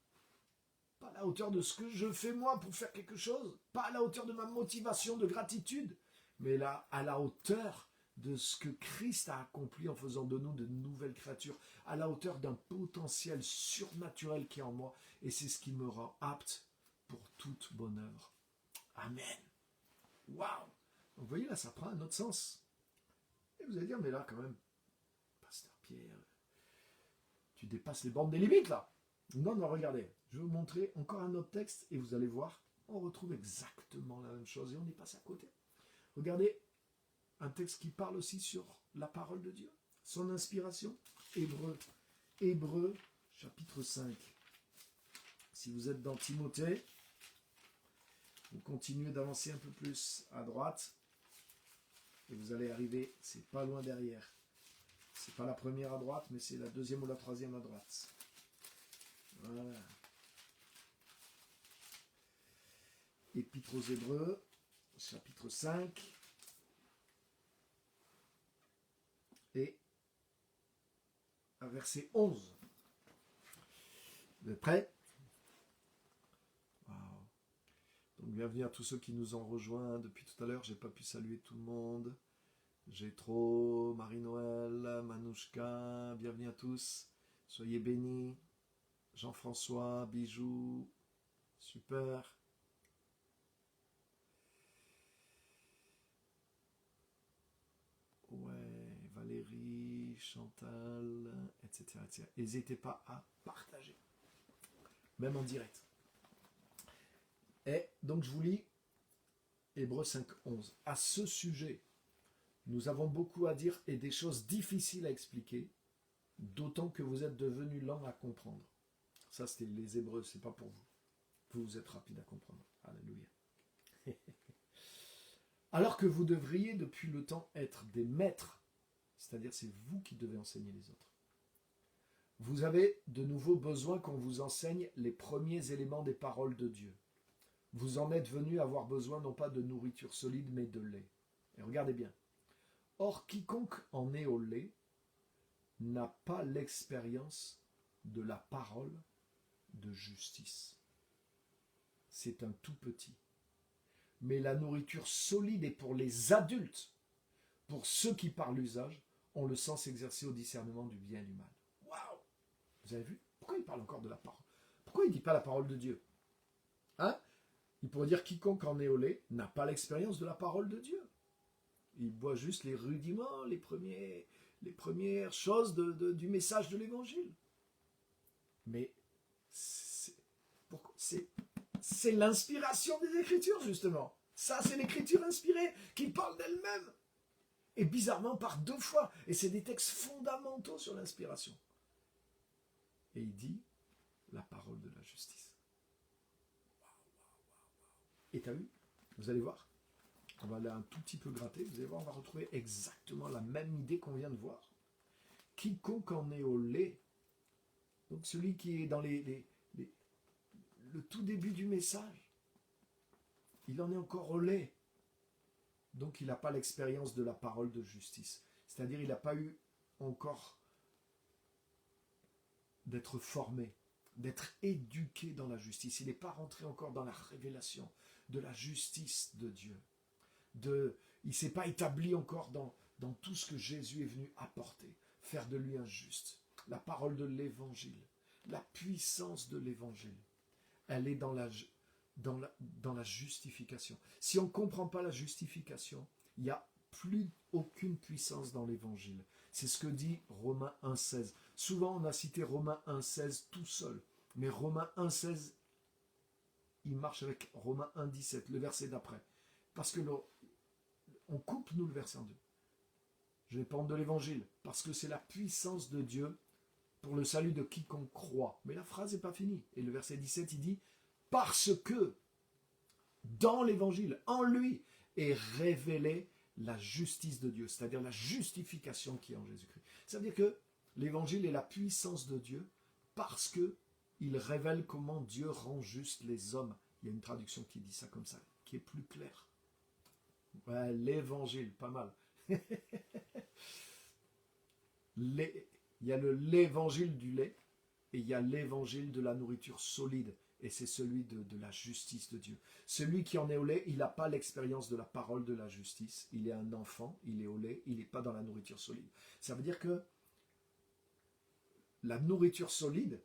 pas à la hauteur de ce que je fais moi pour faire quelque chose, pas à la hauteur de ma motivation de gratitude, mais là, à la hauteur de ce que Christ a accompli en faisant de nous de nouvelles créatures, à la hauteur d'un potentiel surnaturel qui est en moi, et c'est ce qui me rend apte pour toute bonne œuvre. Amen. Waouh. Donc vous voyez là, ça prend un autre sens. Et vous allez dire, mais là quand même, Pasteur Pierre, tu dépasses les bornes des limites là. Non, non, regardez, je vais vous montrer encore un autre texte et vous allez voir, on retrouve exactement la même chose et on y passe à côté. Regardez, un texte qui parle aussi sur la parole de Dieu, son inspiration, Hébreux, chapitre 5. Si vous êtes dans Timothée, vous continuez d'avancer un peu plus à droite et vous allez arriver, c'est pas loin derrière. C'est pas la première à droite, mais c'est la deuxième ou la troisième à droite. Voilà. Épître aux Hébreux, chapitre 5. Et à verset 11. Vous êtes prêts? Wow. Donc bienvenue à tous ceux qui nous ont rejoints depuis tout à l'heure. J'ai pas pu saluer tout le monde. Gétro, Marie-Noël, Manouchka, bienvenue à tous. Soyez bénis. Jean-François, Bijou, super. Ouais, Valérie, Chantal, etc. etc. N'hésitez pas à partager, même en direct. Et donc je vous lis Hébreux 5.11. À ce sujet, nous avons beaucoup à dire et des choses difficiles à expliquer, d'autant que vous êtes devenus lents à comprendre. Ça, c'était les Hébreux, c'est pas pour vous. Vous êtes rapides à comprendre. Alléluia. Alors que vous devriez depuis le temps être des maîtres, c'est-à-dire c'est vous qui devez enseigner les autres. Vous avez de nouveau besoin qu'on vous enseigne les premiers éléments des paroles de Dieu. Vous en êtes venus avoir besoin non pas de nourriture solide, mais de lait. Et regardez bien. Or, quiconque en est au lait n'a pas l'expérience de la parole de justice. C'est un tout petit. Mais la nourriture solide est pour les adultes, pour ceux qui par l'usage ont le sens exercé au discernement du bien et du mal. Waouh! Vous avez vu? Pourquoi il parle encore de la parole? Pourquoi il ne dit pas la parole de Dieu? Hein? Il pourrait dire quiconque en est au lait n'a pas l'expérience de la parole de Dieu. Il boit juste les rudiments, les premières choses du message de l'évangile. Mais c'est l'inspiration des Écritures, justement. Ça, c'est l'Écriture inspirée qui parle d'elle-même. Et bizarrement, par 2 fois. Et c'est des textes fondamentaux sur l'inspiration. Et il dit la parole de la justice. Et t'as vu? Vous allez voir. On va aller un tout petit peu gratter. Vous allez voir, on va retrouver exactement la même idée qu'on vient de voir. Quiconque en est au lait, donc celui qui est dans le tout début du message, il en est encore au lait. Donc il n'a pas l'expérience de la parole de justice. C'est-à-dire il n'a pas eu encore d'être formé, d'être éduqué dans la justice. Il n'est pas rentré encore dans la révélation de la justice de Dieu. Il ne s'est pas établi encore dans tout ce que Jésus est venu apporter, faire de lui un juste. La parole de l'évangile, la puissance de l'évangile, elle est dans la justification. Si on ne comprend pas la justification, il n'y a plus aucune puissance dans l'évangile. C'est ce que dit Romains 1,16. Souvent on a cité Romains 1,16 tout seul, mais Romains 1,16, il marche avec Romains 1,17, le verset d'après. Parce que on coupe, nous, le verset en deux. Je vais prendre de l'évangile, parce que c'est la puissance de Dieu pour le salut de quiconque croit. Mais la phrase n'est pas finie. Et le verset 17, il dit, parce que dans l'évangile, en lui, est révélée la justice de Dieu, c'est-à-dire la justification qui est en Jésus-Christ. Ça veut dire que l'évangile est la puissance de Dieu parce que il révèle comment Dieu rend juste les hommes. Il y a une traduction qui dit ça comme ça, qui est plus claire. Ouais, l'évangile, pas mal. Il y a l'évangile du lait et il y a l'évangile de la nourriture solide. Et c'est celui de la justice de Dieu. Celui qui en est au lait, il n'a pas l'expérience de la parole de la justice. Il est un enfant, il est au lait, il n'est pas dans la nourriture solide. Ça veut dire que la nourriture solide,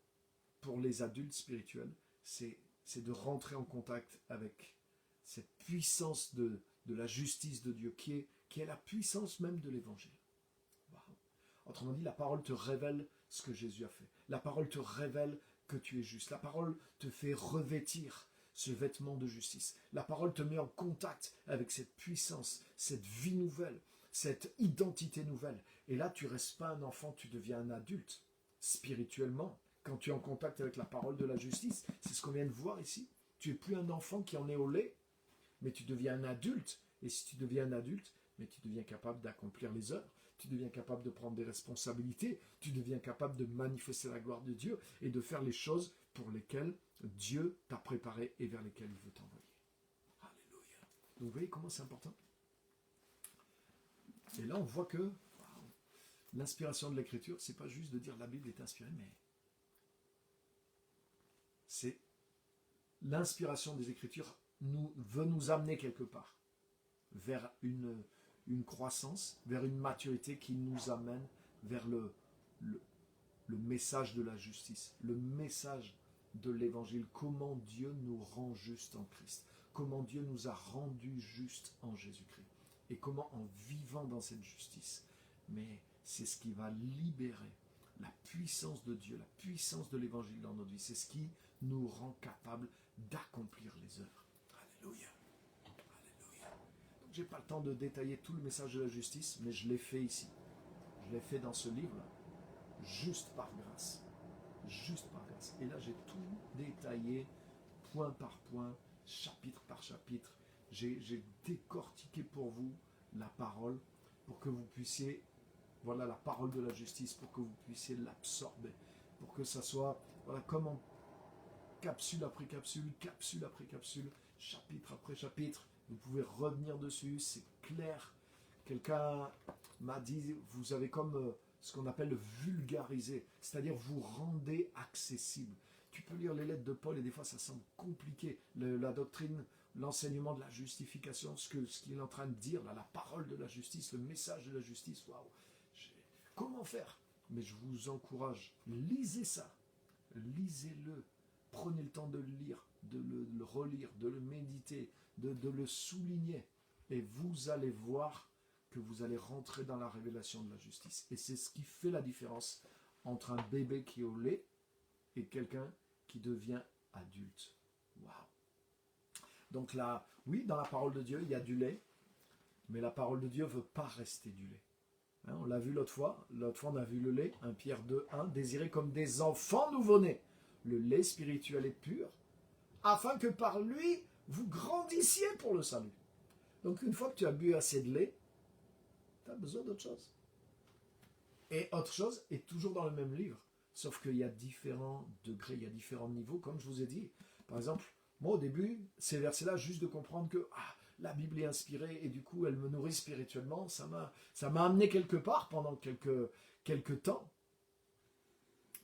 pour les adultes spirituels, c'est de rentrer en contact avec cette puissance de la justice de Dieu, qui est la puissance même de l'évangile. Wow. Autrement dit, la parole te révèle ce que Jésus a fait. La parole te révèle que tu es juste. La parole te fait revêtir ce vêtement de justice. La parole te met en contact avec cette puissance, cette vie nouvelle, cette identité nouvelle. Et là, tu ne restes pas un enfant, tu deviens un adulte. Spirituellement, quand tu es en contact avec la parole de la justice, c'est ce qu'on vient de voir ici. Tu n'es plus un enfant qui en est au lait, mais tu deviens un adulte. Et si tu deviens un adulte, mais tu deviens capable d'accomplir les œuvres. Tu deviens capable de prendre des responsabilités, tu deviens capable de manifester la gloire de Dieu et de faire les choses pour lesquelles Dieu t'a préparé et vers lesquelles il veut t'envoyer. Alléluia. Donc vous voyez comment c'est important. Et là on voit que l'inspiration de l'écriture, c'est pas juste de dire la Bible est inspirée, mais c'est l'inspiration des écritures veut nous amener quelque part vers une croissance, vers une maturité qui nous amène vers le message de la justice, le message de l'évangile, comment Dieu nous rend juste en Christ, comment Dieu nous a rendus justes en Jésus-Christ, et comment en vivant dans cette justice, mais c'est ce qui va libérer la puissance de Dieu, la puissance de l'évangile dans notre vie, c'est ce qui nous rend capables d'accomplir les œuvres. Alléluia. Je n'ai pas le temps de détailler tout le message de la justice, mais je l'ai fait ici. Je l'ai fait dans ce livre-là, juste par grâce. Juste par grâce. Et là, j'ai tout détaillé, point par point, chapitre par chapitre. J'ai décortiqué pour vous la parole, pour que vous puissiez, voilà la parole de la justice, pour que vous puissiez l'absorber, pour que ça soit, voilà, comme en capsule après capsule, capsule après capsule, chapitre après chapitre. Vous pouvez revenir dessus, c'est clair. Quelqu'un m'a dit, vous avez comme ce qu'on appelle le vulgariser, c'est-à-dire vous rendez accessible. Tu peux lire les lettres de Paul et des fois ça semble compliqué. La doctrine, l'enseignement de la justification, ce qu'il est en train de dire, là, la parole de la justice, le message de la justice, waouh, Comment faire? Mais je vous encourage, lisez ça, lisez-le, prenez le temps de le lire, de le relire, de le méditer, de le souligner, et vous allez voir que vous allez rentrer dans la révélation de la justice. Et c'est ce qui fait la différence entre un bébé qui est au lait et quelqu'un qui devient adulte. Waouh! Donc là, oui, dans la parole de Dieu, il y a du lait, mais la parole de Dieu ne veut pas rester du lait. Hein, on l'a vu l'autre fois, on a vu le lait, 1 Pierre 2, 1, désiré comme des enfants nouveau-nés, le lait spirituel et pur, afin que par lui, vous grandissiez pour le salut. Donc une fois que tu as bu assez de lait, tu as besoin d'autre chose. Et autre chose est toujours dans le même livre, sauf qu'il y a différents degrés, il y a différents niveaux, comme je vous ai dit. Par exemple, moi au début, ces versets-là, juste de comprendre que la Bible est inspirée et du coup elle me nourrit spirituellement, ça m'a amené quelque part pendant quelques temps.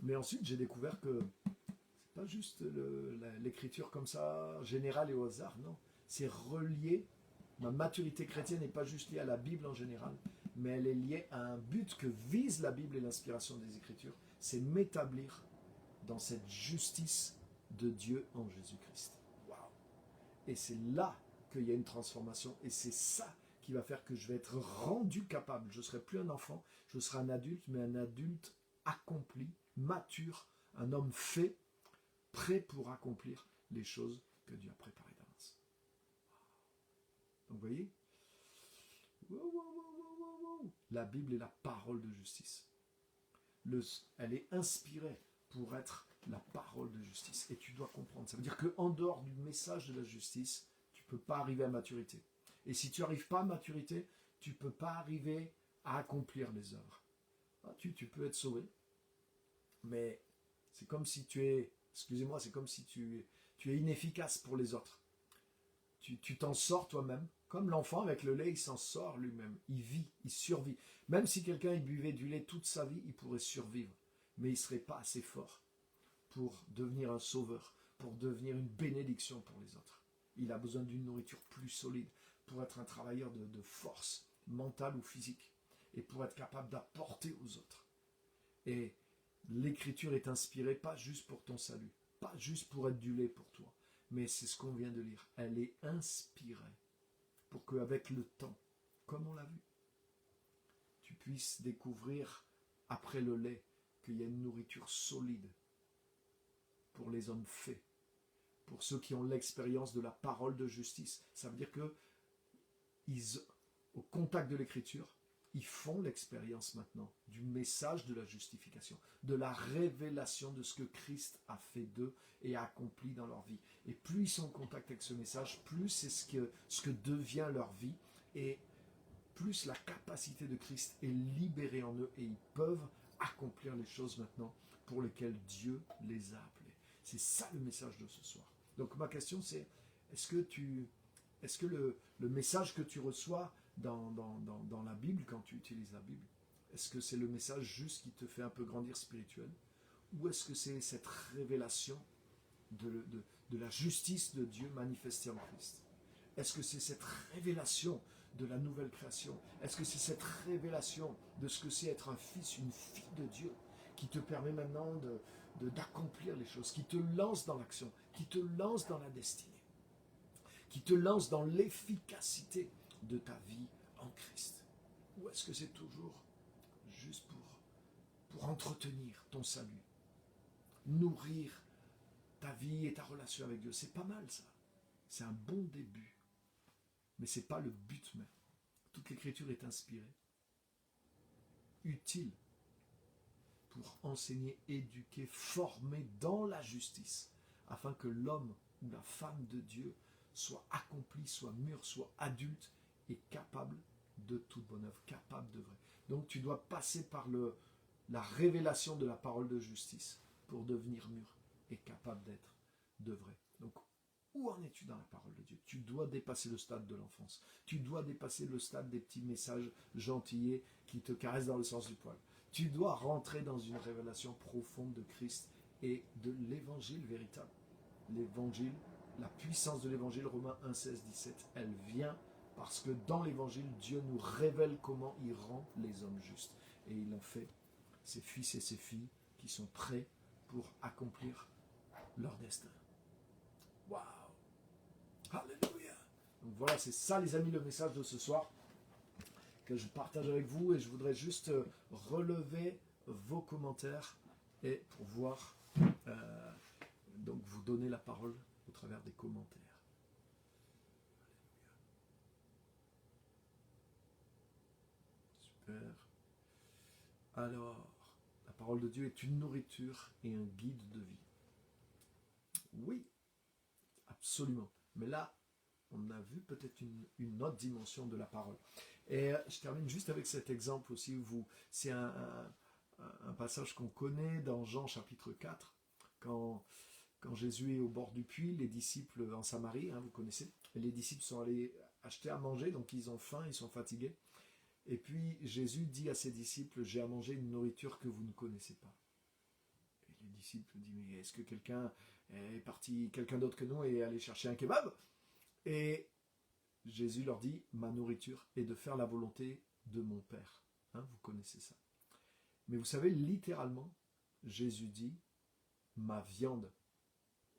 Mais ensuite j'ai découvert que c'est pas juste l'écriture comme ça, générale et au hasard, non. C'est relié, ma maturité chrétienne n'est pas juste liée à la Bible en général, mais elle est liée à un but que vise la Bible et l'inspiration des Écritures, c'est m'établir dans cette justice de Dieu en Jésus-Christ. Waouh! Et c'est là qu'il y a une transformation, et c'est ça qui va faire que je vais être rendu capable. Je ne serai plus un enfant, je serai un adulte, mais un adulte accompli, mature, un homme fait, prêt pour accomplir les choses que Dieu a préparées d'avance. Donc vous voyez, la Bible est la parole de justice. Elle est inspirée pour être la parole de justice. Et tu dois comprendre. Ça veut dire qu'en dehors du message de la justice, tu ne peux pas arriver à maturité. Et si tu n'arrives pas à maturité, tu ne peux pas arriver à accomplir les œuvres. Tu peux être sauvé. Mais c'est comme si c'est comme si tu es inefficace pour les autres. Tu t'en sors toi-même. Comme l'enfant avec le lait, il s'en sort lui-même. Il vit, il survit. Même si quelqu'un il buvait du lait toute sa vie, il pourrait survivre. Mais il ne serait pas assez fort pour devenir un sauveur, pour devenir une bénédiction pour les autres. Il a besoin d'une nourriture plus solide pour être un travailleur de force, mentale ou physique, et pour être capable d'apporter aux autres. Et l'écriture est inspirée pas juste pour ton salut, pas juste pour être du lait pour toi, mais c'est ce qu'on vient de lire. Elle est inspirée pour qu'avec le temps, comme on l'a vu, tu puisses découvrir après le lait qu'il y a une nourriture solide pour les hommes faits, pour ceux qui ont l'expérience de la parole de justice. Ça veut dire que au contact de l'écriture, ils font l'expérience maintenant du message de la justification, de la révélation de ce que Christ a fait d'eux et a accompli dans leur vie. Et plus ils sont en contact avec ce message, plus c'est ce que devient leur vie, et plus la capacité de Christ est libérée en eux, et ils peuvent accomplir les choses maintenant pour lesquelles Dieu les a appelés. C'est ça le message de ce soir. Donc ma question c'est, est-ce que le message que tu reçois dans la Bible, quand tu utilises la Bible, est-ce que c'est le message juste qui te fait un peu grandir spirituel, ou est-ce que c'est cette révélation de la justice de Dieu manifestée en Christ? Est-ce que c'est cette révélation de la nouvelle création? Est-ce que c'est cette révélation de ce que c'est être un fils, une fille de Dieu, qui te permet maintenant d'accomplir les choses, qui te lance dans l'action, qui te lance dans la destinée, qui te lance dans l'efficacité de ta vie en Christ? Ou est-ce que c'est toujours juste pour entretenir ton salut, nourrir ta vie et ta relation avec Dieu? C'est pas mal ça, c'est un bon début, mais c'est pas le but même. Toute l'écriture est inspirée, utile pour enseigner, éduquer, former dans la justice, afin que l'homme ou la femme de Dieu soit accompli, soit mûr, soit adulte et capable de toute bonne œuvre, capable de vrai. Donc tu dois passer par la révélation de la parole de justice pour devenir mûr et capable d'être de vrai. Donc où en es-tu dans la parole de Dieu? Tu dois dépasser le stade de l'enfance. Tu dois dépasser le stade des petits messages gentillés qui te caressent dans le sens du poil. Tu dois rentrer dans une révélation profonde de Christ et de l'évangile véritable. L'évangile, la puissance de l'évangile, Romains 1, 16, 17, elle vient parce que dans l'évangile, Dieu nous révèle comment il rend les hommes justes. et il en fait ses fils et ses filles qui sont prêts pour accomplir leur destin. Waouh! Alléluia! Donc voilà, c'est ça les amis le message de ce soir que je partage avec vous, et je voudrais juste relever vos commentaires et pour voir, donc vous donner la parole au travers des commentaires. Super. Alors, la parole de Dieu est une nourriture et un guide de vie. Oui, absolument. Mais là, on a vu peut-être une autre dimension de la parole. Et je termine juste avec cet exemple aussi. C'est un passage qu'on connaît dans Jean chapitre 4, quand Jésus est au bord du puits, les disciples en Samarie, vous connaissez, et les disciples sont allés acheter à manger, donc ils ont faim, ils sont fatigués. Et puis Jésus dit à ses disciples, j'ai à manger une nourriture que vous ne connaissez pas. Et les disciples disent, mais est-ce que quelqu'un est parti, quelqu'un d'autre que nous, est allé chercher un kebab? Et Jésus leur dit, ma nourriture est de faire la volonté de mon Père. Vous connaissez ça. Mais vous savez, littéralement, Jésus dit, ma viande.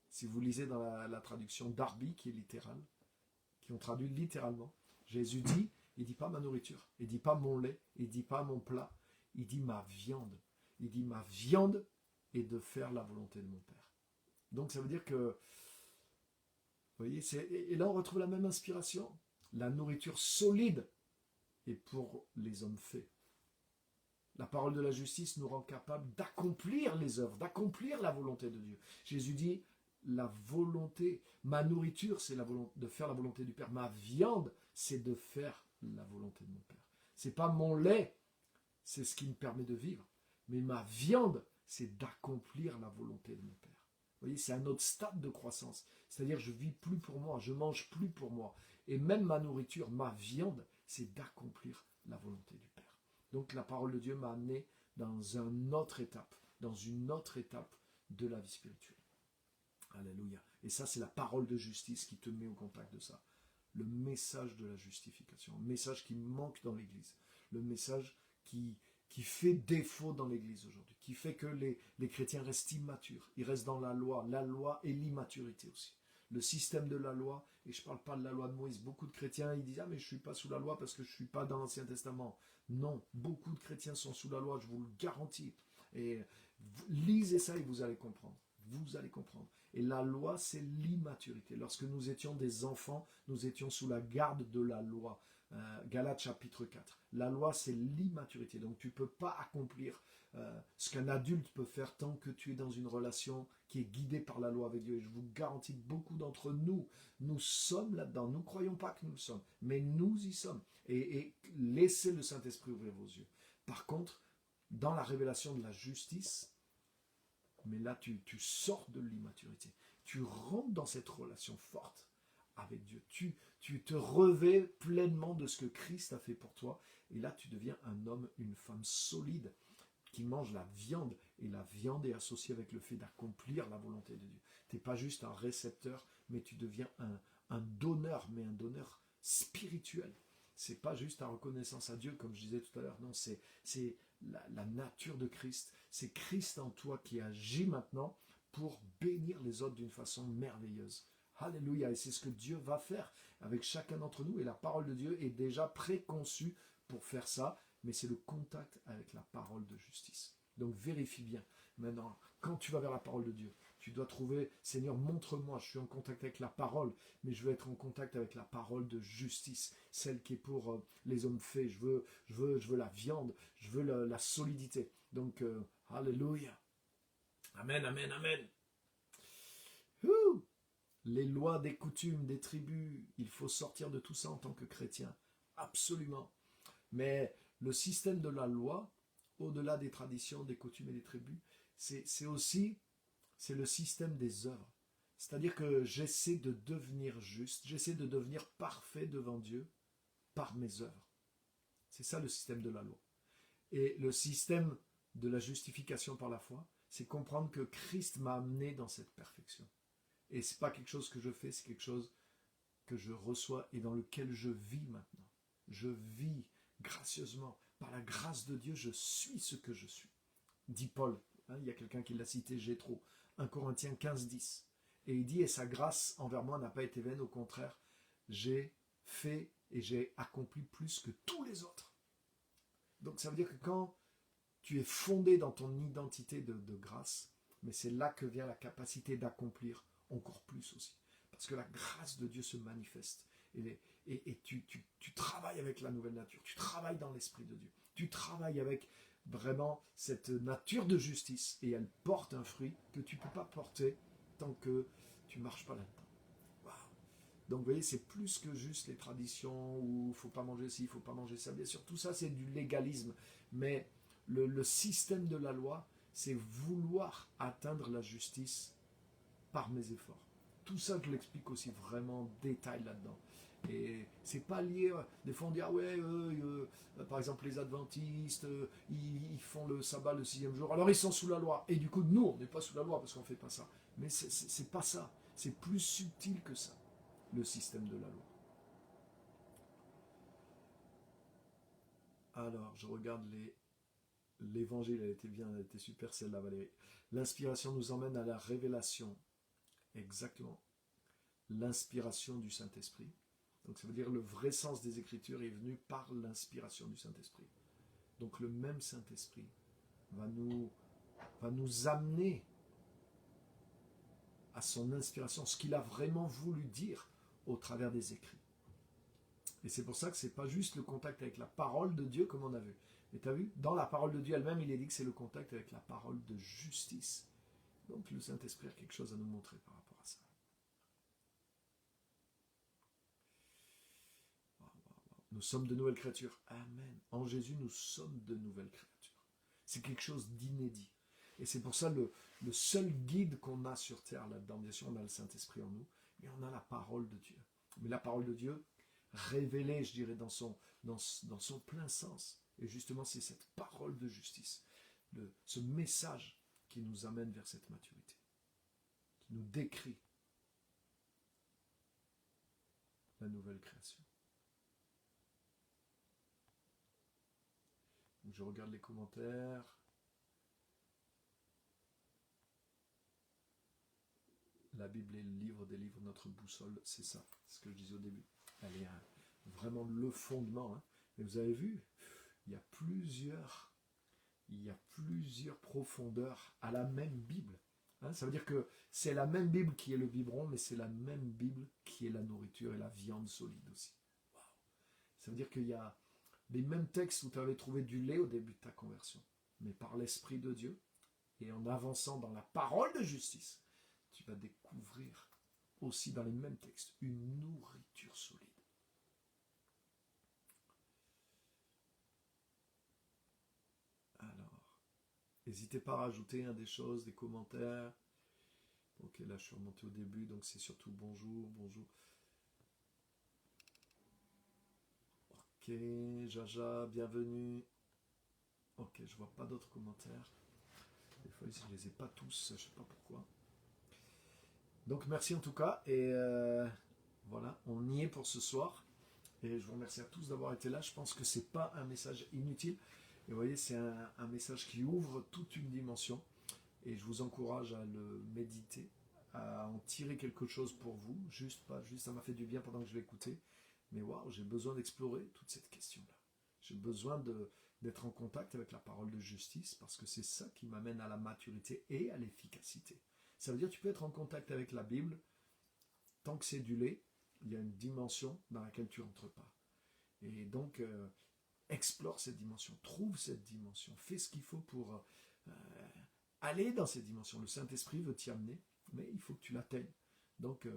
Si vous lisez dans la traduction Darby, qui est littérale, qui ont traduit littéralement, Jésus dit, il ne dit pas ma nourriture, il ne dit pas mon lait, il ne dit pas mon plat, il dit ma viande. Il dit ma viande est de faire la volonté de mon Père. Donc ça veut dire que, vous voyez, et là on retrouve la même inspiration. La nourriture solide est pour les hommes faits. La parole de la justice nous rend capables d'accomplir les œuvres, d'accomplir la volonté de Dieu. Jésus dit, la volonté, ma nourriture, c'est de faire la volonté du Père. Ma viande, c'est de faire la volonté de mon Père. C'est pas mon lait, c'est ce qui me permet de vivre. Mais ma viande, c'est d'accomplir la volonté de mon Père. Vous voyez, c'est un autre stade de croissance. C'est-à-dire, je vis plus pour moi, je mange plus pour moi. Et même ma nourriture, ma viande, c'est d'accomplir la volonté du Père. Donc la parole de Dieu m'a amené dans une autre étape de la vie spirituelle. Alléluia. Et ça, c'est la parole de justice qui te met au contact de ça. Le message de la justification, un message qui manque dans l'Église, le message qui fait défaut dans l'Église aujourd'hui, qui fait que les chrétiens restent immatures, ils restent dans la loi et l'immaturité aussi. Le système de la loi, et je ne parle pas de la loi de Moïse, beaucoup de chrétiens ils disent « Ah mais je ne suis pas sous la loi parce que je ne suis pas dans l'Ancien Testament ». Non, beaucoup de chrétiens sont sous la loi, je vous le garantis. Et lisez ça et vous allez comprendre. Vous allez comprendre. Et la loi, c'est l'immaturité. Lorsque nous étions des enfants, nous étions sous la garde de la loi. Galates chapitre 4. La loi, c'est l'immaturité. Donc tu ne peux pas accomplir ce qu'un adulte peut faire tant que tu es dans une relation qui est guidée par la loi avec Dieu. Et je vous garantis, beaucoup d'entre nous, nous sommes là-dedans. Nous ne croyons pas que nous le sommes, mais nous y sommes. Et laissez le Saint-Esprit ouvrir vos yeux. Par contre, dans la révélation de la justice, mais là tu sors de l'immaturité. Tu rentres dans cette relation forte avec Dieu. Tu te revêts pleinement de ce que Christ a fait pour toi. Et là, tu deviens un homme, une femme solide qui mange la viande. Et la viande est associée avec le fait d'accomplir la volonté de Dieu. Tu n'es pas juste un récepteur, mais tu deviens un donneur, mais un donneur spirituel. C'est pas juste ta reconnaissance à Dieu, comme je disais tout à l'heure. Non, c'est la nature de Christ. C'est Christ en toi qui agit maintenant pour bénir les autres d'une façon merveilleuse. Alléluia. Et c'est ce que Dieu va faire avec chacun d'entre nous. Et la parole de Dieu est déjà préconçue pour faire ça. Mais c'est le contact avec la parole de justice. Donc vérifie bien. Maintenant, quand tu vas vers la parole de Dieu, tu dois trouver, Seigneur, montre-moi, je suis en contact avec la parole, mais je veux être en contact avec la parole de justice, celle qui est pour les hommes faits. Je veux la viande, je veux la solidité. Donc, alléluia. Amen, amen, amen. Les lois des coutumes, des tribus, il faut sortir de tout ça en tant que chrétien. Absolument. Mais le système de la loi, au-delà des traditions, des coutumes et des tribus, c'est aussi le système des œuvres. C'est-à-dire que j'essaie de devenir juste, j'essaie de devenir parfait devant Dieu par mes œuvres. C'est ça le système de la loi. Et le système de la justification par la foi, c'est comprendre que Christ m'a amené dans cette perfection. Et ce n'est pas quelque chose que je fais, c'est quelque chose que je reçois et dans lequel je vis maintenant. Je vis gracieusement par la grâce de Dieu, je suis ce que je suis. Dit Paul, hein, il y a quelqu'un qui l'a cité, Jétro, 1 Corinthiens 15, 10. Et il dit, et sa grâce envers moi n'a pas été vaine, au contraire, j'ai fait et j'ai accompli plus que tous les autres. Donc ça veut dire que quand tu es fondé dans ton identité de grâce, mais c'est là que vient la capacité d'accomplir encore plus aussi. Parce que la grâce de Dieu se manifeste. Et tu travailles avec la nouvelle nature, tu travailles dans l'Esprit de Dieu, tu travailles avec vraiment cette nature de justice, et elle porte un fruit que tu ne peux pas porter tant que tu ne marches pas là-dedans. Wow. Donc vous voyez, c'est plus que juste les traditions où il ne faut pas manger ci, il ne faut pas manger ça. Bien sûr, tout ça c'est du légalisme, mais le système de la loi, c'est vouloir atteindre la justice par mes efforts. Tout ça, je l'explique aussi vraiment en détail là-dedans. Et c'est pas lié. Des fois on dit ah ouais, par exemple les adventistes, ils font le sabbat le 6e jour. Alors ils sont sous la loi. Et du coup nous on n'est pas sous la loi parce qu'on fait pas ça. Mais c'est pas ça. C'est plus subtil que ça, le système de la loi. Alors je regarde l'évangile, elle était bien, elle était super celle-là, Valérie. L'inspiration nous emmène à la révélation. Exactement. L'inspiration du Saint-Esprit. Donc ça veut dire le vrai sens des Écritures est venu par l'inspiration du Saint-Esprit. Donc le même Saint-Esprit va nous amener à son inspiration, ce qu'il a vraiment voulu dire au travers des écrits. Et c'est pour ça que ce n'est pas juste le contact avec la parole de Dieu comme on a vu. Mais tu as vu, dans la parole de Dieu elle-même, il est dit que c'est le contact avec la parole de justice. Donc le Saint-Esprit a quelque chose à nous montrer par rapport à ça. Nous sommes de nouvelles créatures. Amen. En Jésus, nous sommes de nouvelles créatures. C'est quelque chose d'inédit. Et c'est pour ça le seul guide qu'on a sur terre là-dedans, bien sûr, on a le Saint-Esprit en nous, mais on a la parole de Dieu. Mais la parole de Dieu, révélée, je dirais, dans son plein sens. Et justement, c'est cette parole de justice, ce message qui nous amène vers cette maturité, qui nous décrit la nouvelle création. Donc je regarde les commentaires. La Bible est le livre des livres, notre boussole, c'est ça, c'est ce que je disais au début. Elle est vraiment le fondement. Hein. Et vous avez vu, il y a plusieurs profondeurs à la même Bible. Hein. Ça veut dire que c'est la même Bible qui est le biberon, mais c'est la même Bible qui est la nourriture et la viande solide aussi. Wow. Ça veut dire qu'il y a les mêmes textes où tu avais trouvé du lait au début de ta conversion, mais par l'Esprit de Dieu, et en avançant dans la parole de justice, tu vas découvrir aussi dans les mêmes textes une nourriture solide. Alors, n'hésitez pas à rajouter des choses, des commentaires. Ok, là je suis remonté au début, donc c'est surtout bonjour, bonjour. Ok, Jaja, bienvenue. Ok, je vois pas d'autres commentaires. Des fois, je les ai pas tous, je sais pas pourquoi. Donc merci en tout cas, et voilà, on y est pour ce soir. Et je vous remercie à tous d'avoir été là. Je pense que c'est pas un message inutile. Et vous voyez, c'est un message qui ouvre toute une dimension. Et je vous encourage à le méditer, à en tirer quelque chose pour vous. Juste ça m'a fait du bien pendant que je l'ai écouté. Mais waouh, j'ai besoin d'explorer toute cette question-là. J'ai besoin d'être en contact avec la parole de justice, parce que c'est ça qui m'amène à la maturité et à l'efficacité. Ça veut dire que tu peux être en contact avec la Bible, tant que c'est du lait, il y a une dimension dans laquelle tu n'entres pas. Et donc, explore cette dimension, trouve cette dimension, fais ce qu'il faut pour aller dans cette dimension. Le Saint-Esprit veut t'y amener, mais il faut que tu l'atteignes. Donc,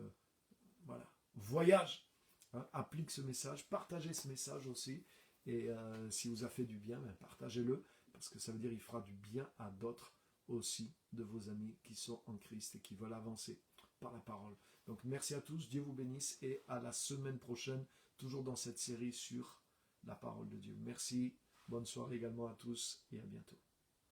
voilà, voyage, hein, applique ce message, partagez ce message aussi, et si vous a fait du bien, partagez-le, parce que ça veut dire qu'il fera du bien à d'autres aussi, de vos amis qui sont en Christ et qui veulent avancer par la parole. Donc merci à tous, Dieu vous bénisse, et à la semaine prochaine, toujours dans cette série sur la parole de Dieu. Merci, bonne soirée également à tous, et à bientôt.